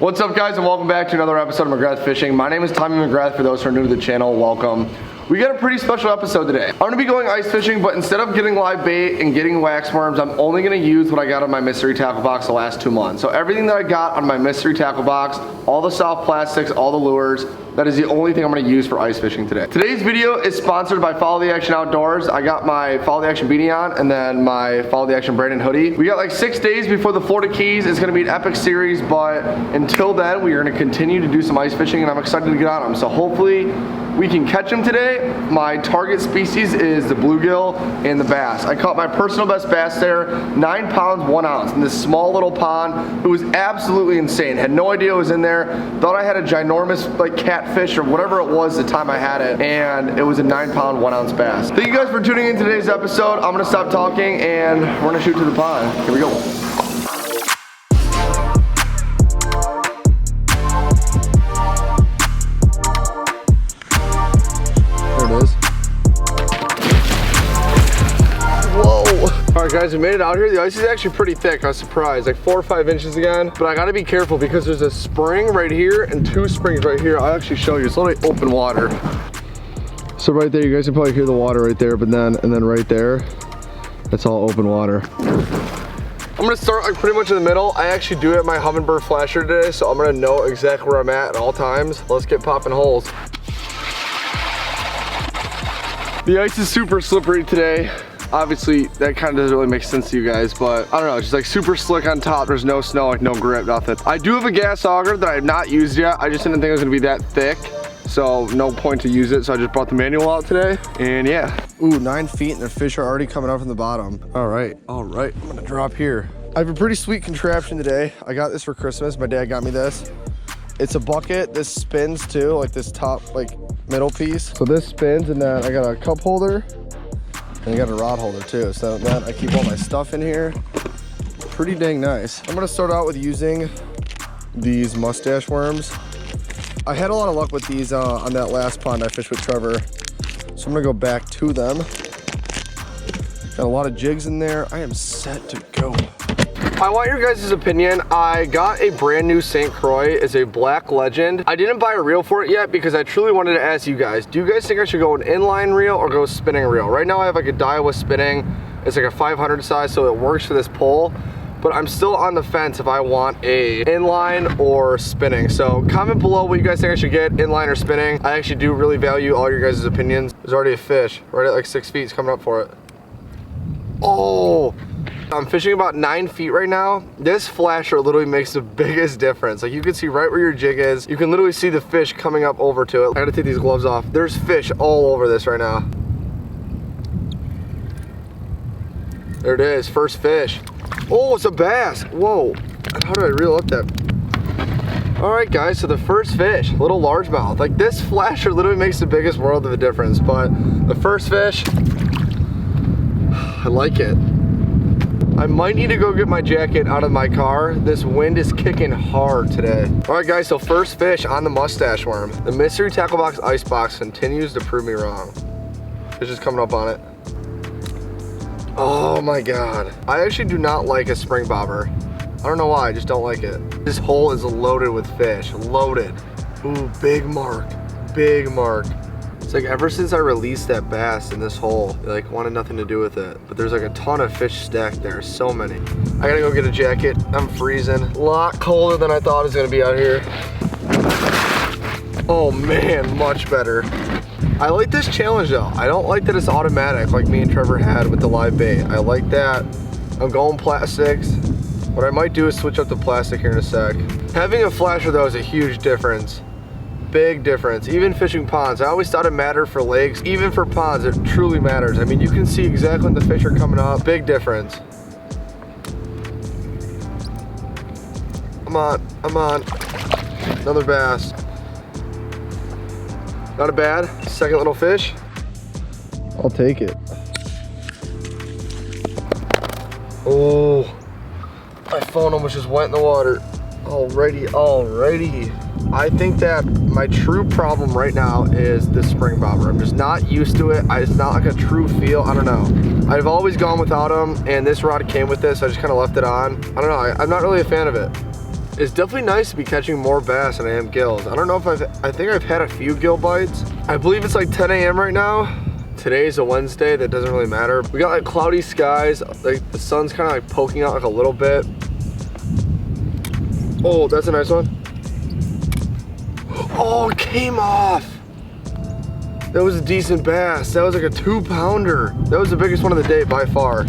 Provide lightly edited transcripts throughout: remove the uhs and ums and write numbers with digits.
What's up, guys, and welcome back to another episode of McGrath Fishing. My name is Tommy McGrath. For those who are new to the channel, welcome. We got a pretty special episode today. I'm gonna be going ice fishing, but instead of getting live bait and getting wax worms, I'm only gonna use what I got on my mystery tackle box the last 2 months. So everything that I got on my mystery tackle box, all the soft plastics, all the lures, that is the only thing I'm gonna use for ice fishing today. Today's video is sponsored by Follow the Action Outdoors. I got my Follow the Action beanie on and then my Follow the Action Brandon hoodie. We got like 6 days before the Florida Keys. It's gonna be an epic series, but until then, we are gonna continue to do some ice fishing and I'm excited to get on them. So hopefully we can catch them today. My target species is the bluegill and the bass. I caught my personal best bass there, 9 pounds, 1 ounce in this small little pond. It was absolutely insane. Had no idea it was in there. Thought I had a ginormous like catfish or whatever it was the time I had it, and it was a 9 pound, 1 ounce bass. Thank you guys for tuning in today's episode. I'm gonna stop talking and we're gonna shoot to the pond. Here we go. Alright guys, we made it out here. The ice is actually pretty thick. I was surprised, like 4 or 5 inches again. But I gotta be careful because there's a spring right here and 2 springs right here. I'll actually show you. It's literally open water. So right there, you guys can probably hear the water right there, but then, and then right there, that's all open water. I'm gonna start like pretty much in the middle. I actually do have my Humminbird flasher today, so I'm gonna know exactly where I'm at all times. Let's get popping holes. The ice is super slippery today. Obviously, that kind of doesn't really make sense to you guys, but I don't know, it's just like super slick on top. There's no snow, like no grip, nothing. I do have a gas auger that I have not used yet. I just didn't think it was gonna be that thick, so no point to use it. So I just brought the manual out today, and yeah. Ooh, 9 feet, and the fish are already coming up from the bottom. All right, I'm gonna drop here. I have a pretty sweet contraption today. I got this for Christmas. My dad got me this. It's a bucket. This spins too, like this top, like middle piece. So this spins, and then I got a cup holder. And you got a rod holder too, so then I keep all my stuff in here. Pretty dang nice. I'm gonna start out with using these mustache worms. I had a lot of luck with these on that last pond I fished with Trevor. So I'm gonna go back to them. Got a lot of jigs in there. I am set to go. I want your guys' opinion. I got a brand new St. Croix. It's a black legend. I didn't buy a reel for it yet because I truly wanted to ask you guys, do you guys think I should go an inline reel or go spinning reel? Right now I have like a Daiwa spinning. It's like a 500 size, so it works for this pole, but I'm still on the fence if I want a inline or spinning. So comment below what you guys think I should get, inline or spinning. I actually do really value all your guys' opinions. There's already a fish right at like 6 feet. It's coming up for it. Oh! I'm fishing about 9 feet right now. This flasher literally makes the biggest difference. Like you can see right where your jig is. You can literally see the fish coming up over to it. I gotta take these gloves off. There's fish all over this right now. There it is, first fish. Oh, it's a bass. Whoa, how did I reel up that? All right guys, so the first fish, little largemouth. Like this flasher literally makes the biggest world of a difference, but the first fish, I like it. I might need to go get my jacket out of my car. This wind is kicking hard today. All right guys, so first fish on the mustache worm. The mystery tackle box ice box continues to prove me wrong. Fish is coming up on it. Oh my God. I actually do not like a spring bobber. I don't know why, I just don't like it. This hole is loaded with fish, loaded. Ooh, big mark, big mark. It's like ever since I released that bass in this hole, I like wanted nothing to do with it. But there's like a ton of fish stacked there, so many. I gotta go get a jacket, I'm freezing. A lot colder than I thought it was gonna be out here. Oh man, much better. I like this challenge though. I don't like that it's automatic like me and Trevor had with the live bait. I like that. I'm going plastics. What I might do is switch up to plastic here in a sec. Having a flasher though is a huge difference. Big difference, even fishing ponds. I always thought it mattered for lakes. Even for ponds, it truly matters. I mean, you can see exactly when the fish are coming up. Big difference. I'm on. Another bass. Not a bad, second little fish. I'll take it. Oh, my phone almost just went in the water. Alrighty. I think that my true problem right now is this spring bobber. I'm just not used to it. It's not like a true feel. I don't know. I've always gone without them, and this rod came with this. I just kind of left it on. I don't know. I'm not really a fan of it. It's definitely nice to be catching more bass than I am gills. I don't know if I think I've had a few gill bites. I believe it's like 10 a.m. right now. Today's a Wednesday, that doesn't really matter. We got like cloudy skies, like the sun's kind of like poking out like a little bit. Oh, that's a nice one. Oh, it came off. That was a decent bass. That was like a 2-pounder. That was the biggest one of the day by far.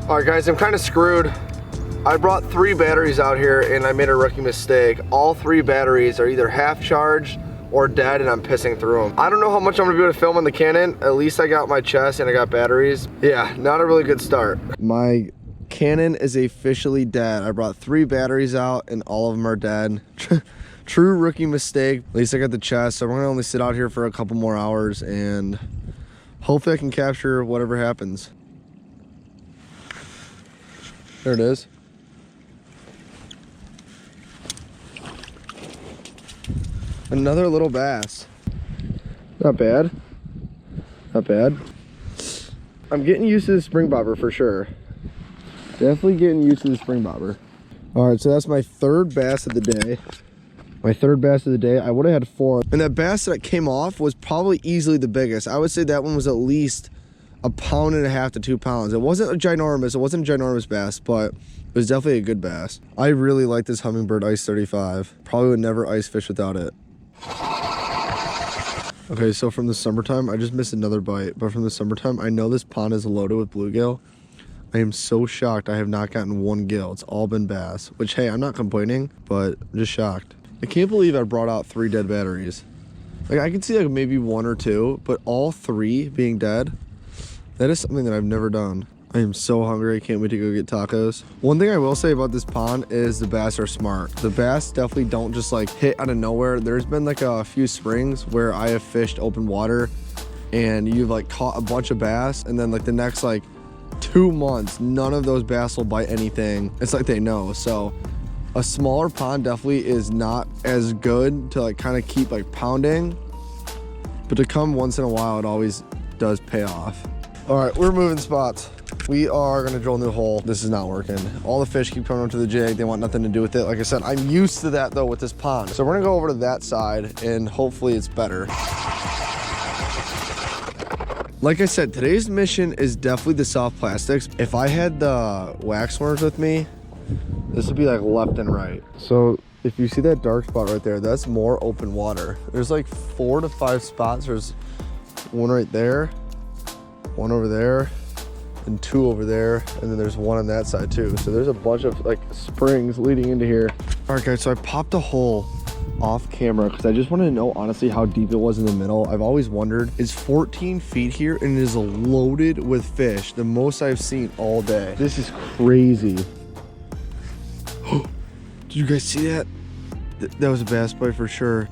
All right, guys, I'm kind of screwed. I brought 3 batteries out here and I made a rookie mistake. All 3 batteries are either half charged or dead and I'm pissing through them. I don't know how much I'm gonna be able to film on the Canon. At least I got my chest and I got batteries. Yeah, not a really good start. My Canon is officially dead. I brought 3 batteries out and all of them are dead. True rookie mistake. At least I got the chest, so we're gonna only sit out here for a couple more hours and hopefully I can capture whatever happens. There it is. Another little bass. Not bad. Not bad. I'm getting used to the spring bobber for sure. Definitely getting used to the spring bobber. All right, so that's my 3rd bass of the day. My 3rd bass of the day. I would have had 4. And that bass that came off was probably easily the biggest. I would say that one was at least 1.5 pounds to 2 pounds. It wasn't a ginormous bass, but it was definitely a good bass. I really like this Humminbird Ice 35. Probably would never ice fish without it. Okay, so from the summertime, I just missed another bite, but from the summertime, I know this pond is loaded with bluegill. I am so shocked I have not gotten 1 gill. It's all been bass, which, hey, I'm not complaining, but I'm just shocked. I can't believe I brought out 3 dead batteries. Like, I can see like maybe 1 or 2, but all 3 being dead, that is something that I've never done. I am so hungry. I can't wait to go get tacos. One thing I will say about this pond is the bass are smart. The bass definitely don't just like hit out of nowhere. There's been like a few springs where I have fished open water and you've like caught a bunch of bass and then like the next like 2 months, none of those bass will bite anything. It's like they know. So a smaller pond definitely is not as good to like kind of keep like pounding, but to come once in a while, it always does pay off. All right, we're moving spots. We are gonna drill a new hole. This is not working. All the fish keep coming onto the jig. They want nothing to do with it. Like I said, I'm used to that though with this pond. So we're gonna go over to that side and hopefully it's better. Like I said, today's mission is definitely the soft plastics. If I had the wax worms with me, this would be like left and right. So if you see that dark spot right there, that's more open water. There's like 4 to 5 spots. There's 1 right there, 1 over there, and 2 over there, and then there's 1 on that side too. So there's a bunch of like springs leading into here. All right guys, so I popped a hole off camera because I just wanted to know honestly how deep it was in the middle. I've always wondered. It's 14 feet here and it is loaded with fish, the most I've seen all day. This is crazy. Did you guys see that? That was a bass bite for sure.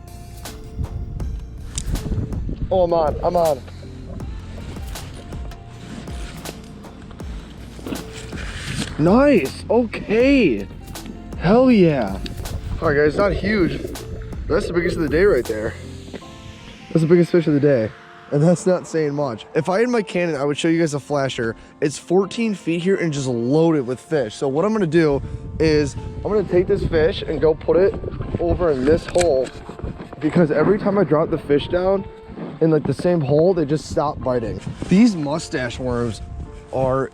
Oh, I'm on. Nice, okay. Hell yeah. All right guys, not huge. That's the biggest of the day right there. That's the biggest fish of the day. And that's not saying much. If I had my Canon, I would show you guys a flasher. It's 14 feet here and just loaded with fish. So what I'm gonna do is I'm gonna take this fish and go put it over in this hole, because every time I drop the fish down in like the same hole, they just stop biting. These mustache worms are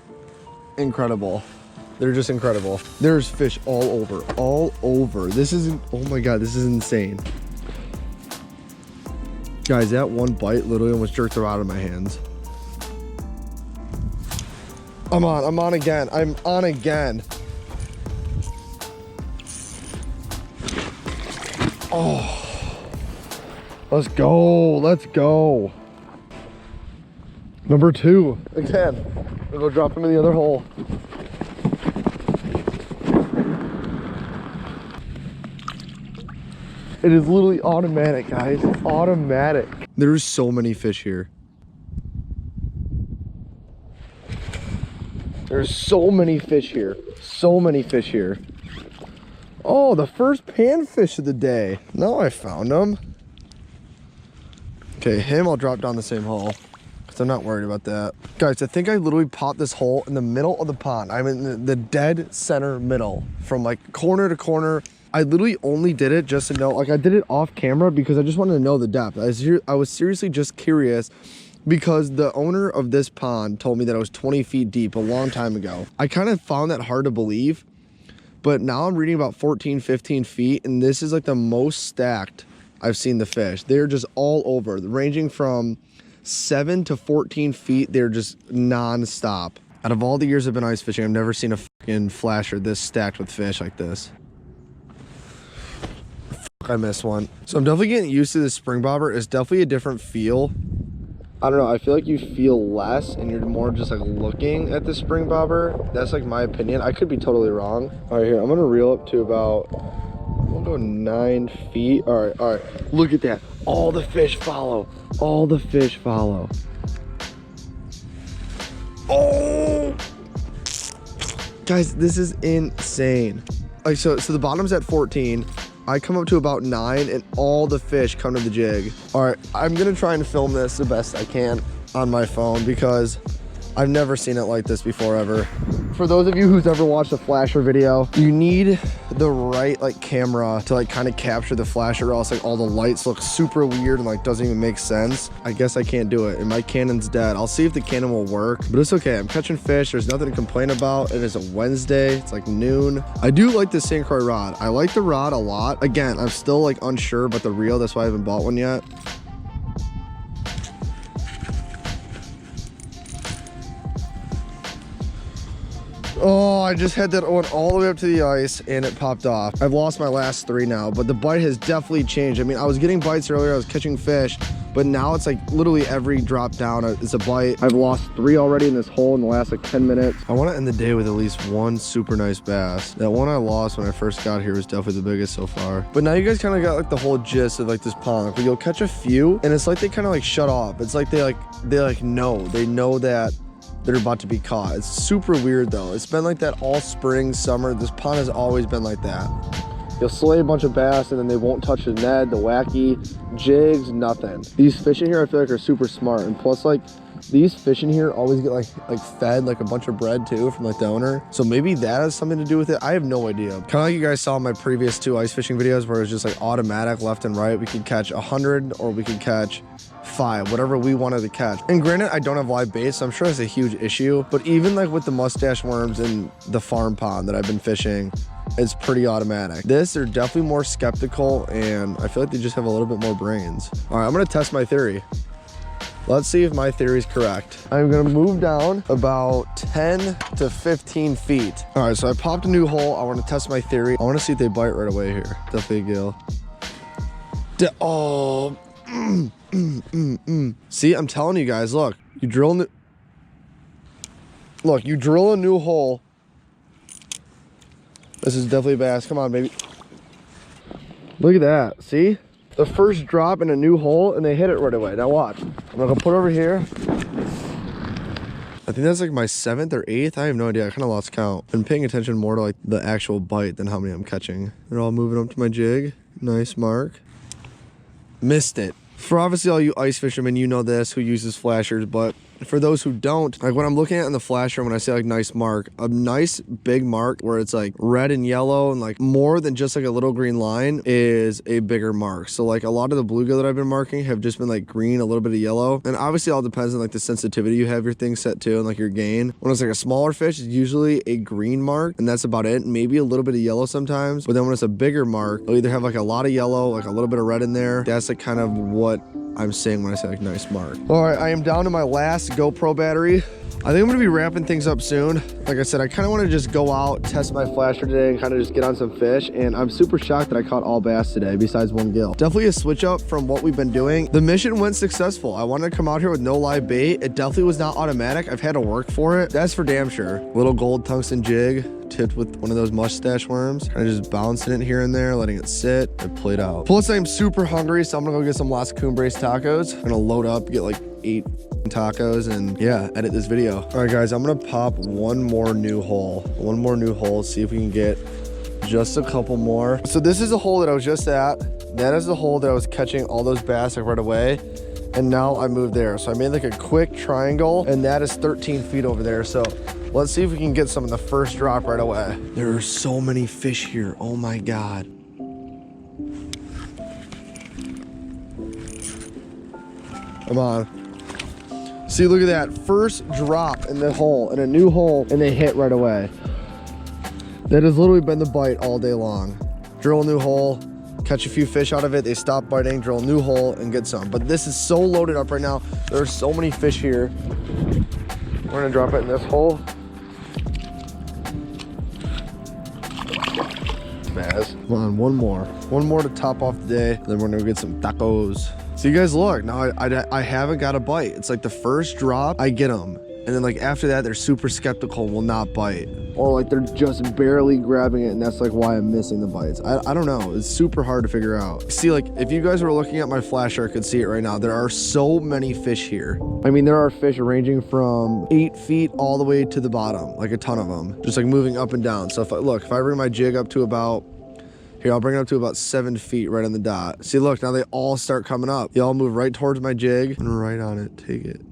incredible. They're just incredible. There's fish all over. This isn't, oh my God, this is insane. Guys, that one bite literally almost jerked her out of my hands. I'm on again. Oh, let's go. Number 2, again. We'll go drop him in the other hole. It is literally automatic, guys. It's automatic. There's so many fish here. There's so many fish here. Oh, the first panfish of the day. Now I found him. Okay, him I'll drop down the same hole. so I'm not worried about that. Guys, I think I literally popped this hole in the middle of the pond. I'm in the dead center middle, from like corner to corner. I literally only did it just to know, like I did it off camera because I just wanted to know the depth. I was seriously just curious because the owner of this pond told me that it was 20 feet deep a long time ago. I kind of found that hard to believe, but now I'm reading about 14, 15 feet, and this is like the most stacked I've seen the fish. They're just all over, ranging from 7 to 14 feet. They're just non-stop. Out of all the years I've been ice fishing, I've never seen a fucking flasher this stacked with fish like this. I missed one. So I'm definitely getting used to this spring bobber. It's definitely a different feel. I don't know, I feel like you feel less and you're more just like looking at the spring bobber. That's like my opinion. I could be totally wrong. All right, here, I'm gonna reel up to about, we'll go 9 feet. All right, look at that. All the fish follow. All the fish follow. Oh! Guys, this is insane. Like, so the bottom's at 14. I come up to about 9 and all the fish come to the jig. All right, I'm gonna try and film this the best I can on my phone because I've never seen it like this before ever. For those of you who's ever watched a flasher video, you need the right like camera to like kind of capture the flasher, or else like all the lights look super weird and like doesn't even make sense. I guess I can't do it and my Canon's dead. I'll see if the Canon will work, but it's okay. I'm catching fish. There's nothing to complain about. It is a Wednesday. It's like noon. I do like the St. Croix rod. I like the rod a lot. Again, I'm still like unsure about the reel. That's why I haven't bought one yet. Oh, I just had that one all the way up to the ice and it popped off. I've lost my last 3 now, but the bite has definitely changed. I mean, I was getting bites earlier, I was catching fish, but now it's like literally every drop down is a bite. I've lost 3 already in this hole in the last like 10 minutes. I want to end the day with at least one super nice bass. That one I lost when I first got here was definitely the biggest so far. But now you guys kind of got like the whole gist of like this pond. Like, you'll catch a few and it's like they kind of like shut off. It's like they know that they're about to be caught. It's super weird though. It's been like that all spring, summer. This pond has always been like that. You'll slay a bunch of bass and then they won't touch the Ned, the wacky, jigs, nothing. These fish in here I feel like are super smart. And plus like these fish in here always get like fed like a bunch of bread too from like the owner. So maybe that has something to do with it. I have no idea. Kind of like you guys saw in my previous 2 ice fishing videos where it was just like automatic left and right. We could catch 100 or we could catch 5, whatever we wanted to catch. And granted, I don't have live bait, so I'm sure that's a huge issue. But even like with the mustache worms in the farm pond that I've been fishing, it's pretty automatic. This, they're definitely more skeptical and I feel like they just have a little bit more brains. All right, I'm gonna test my theory. Let's see if my theory is correct. I'm gonna move down about 10 to 15 feet. All right, so I popped a new hole. I wanna test my theory. I wanna see if they bite right away here. Definitely a gill. Oh, See, I'm telling you guys, look, you drill a new hole. This is definitely a bass. Come on, baby. Look at that. See? The first drop in a new hole and they hit it right away. Now watch. I'm gonna put it over here. I think that's like my 7th or 8th. I have no idea. I kind of lost count. I'm paying attention more to like the actual bite than how many I'm catching. They're all moving up to my jig. Nice mark. Missed it. For obviously all you ice fishermen, you know this, who uses flashers, but for those who don't, like when I'm looking at in the flasher, when I say like nice mark, a nice big mark where it's like red and yellow and like more than just like a little green line is a bigger mark. So like a lot of the bluegill that I've been marking have just been like green, a little bit of yellow. And obviously it all depends on like the sensitivity you have your thing set to and like your gain. When it's like a smaller fish, it's usually a green mark and that's about it. Maybe a little bit of yellow sometimes. But then when it's a bigger mark, it'll either have like a lot of yellow, like a little bit of red in there. That's like kind of what I'm saying when I say like nice mark. All right, I am down to my last GoPro battery. I think I'm gonna be wrapping things up soon. Like I said, I kind of want to just go out, test my flasher today and kind of just get on some fish. And I'm super shocked that I caught all bass today besides one gill. Definitely a switch up from what we've been doing. The mission went successful. I wanted to come out here with no live bait. It definitely was not automatic. I've had to work for it. That's for damn sure. Little gold tungsten jig tipped with one of those mustache worms. Kind of just bouncing it here and there, letting it sit. It played out. Plus, I'm super hungry, so I'm gonna go get some Las Cumbres tacos. I'm gonna load up, get like 8 tacos, and yeah, edit this video. All right, guys, I'm gonna pop one more new hole. See if we can get just a couple more. So this is a hole that I was just at. That is the hole that I was catching all those bass like right away. and now I moved there. So I made like a quick triangle, and that is 13 feet over there. So let's see if we can get some in the first drop right away. There are so many fish here. Oh my God. Come on. See, look at that. First drop in the hole, in a new hole, and they hit right away. That has literally been the bite all day long. Drill a new hole, catch a few fish out of it, they stop biting, drill a new hole, and get some. But this is so loaded up right now. There are so many fish here. We're gonna drop it in this hole. Baz. Come on, one more. One more to top off the day, then we're gonna get some tacos. So you guys look, now I haven't got a bite. It's like the first drop, I get them. And then like after that, they're super skeptical, will not bite. Or like they're just barely grabbing it, and that's like why I'm missing the bites. I don't know, it's super hard to figure out. See, like if you guys were looking at my flasher, could see it right now. There are so many fish here. I mean, there are fish ranging from 8 feet all the way to the bottom, like a ton of them, just like moving up and down. So if I bring my jig up to about, here, I'll bring it up to about 7 feet right on the dot. See, look, now they all start coming up. They all move right towards my jig and right on it. Take it.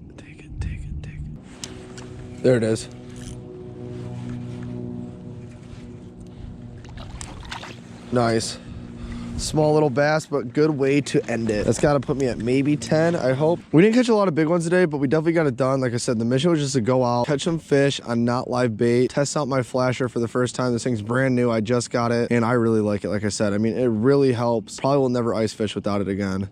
There it is. Nice. Small little bass, but good way to end it. That's got to put me at maybe 10, I hope. We didn't catch a lot of big ones today, but we definitely got it done. Like I said, the mission was just to go out, catch some fish on not live bait, test out my flasher for the first time. This thing's brand new. I just got it, and I really like it. Like I said, I mean, it really helps. Probably will never ice fish without it again.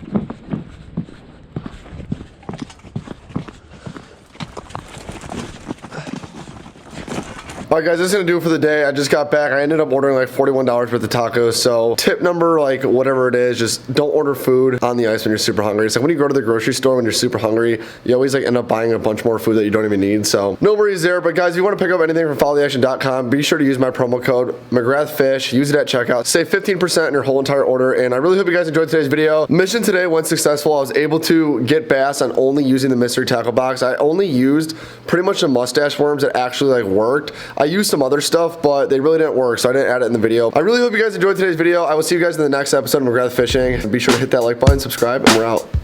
All right, guys, this is gonna do it for the day. I just got back. I ended up ordering like $41 worth of tacos. So tip number, like whatever it is, just don't order food on the ice when you're super hungry. It's like when you go to the grocery store when you're super hungry, you always like end up buying a bunch more food that you don't even need. So no worries there. But guys, if you want to pick up anything from followtheaction.com, be sure to use my promo code McGrathFish. Use it at checkout. Save 15% in your whole entire order. And I really hope you guys enjoyed today's video. Mission today went successful. I was able to get bass on only using the mystery tackle box. I only used pretty much the mustache worms that actually like worked. I used some other stuff, but they really didn't work, so I didn't add it in the video. I really hope you guys enjoyed today's video. I will see you guys in the next episode of McGrath Fishing. Be sure to hit that like button, subscribe, and we're out.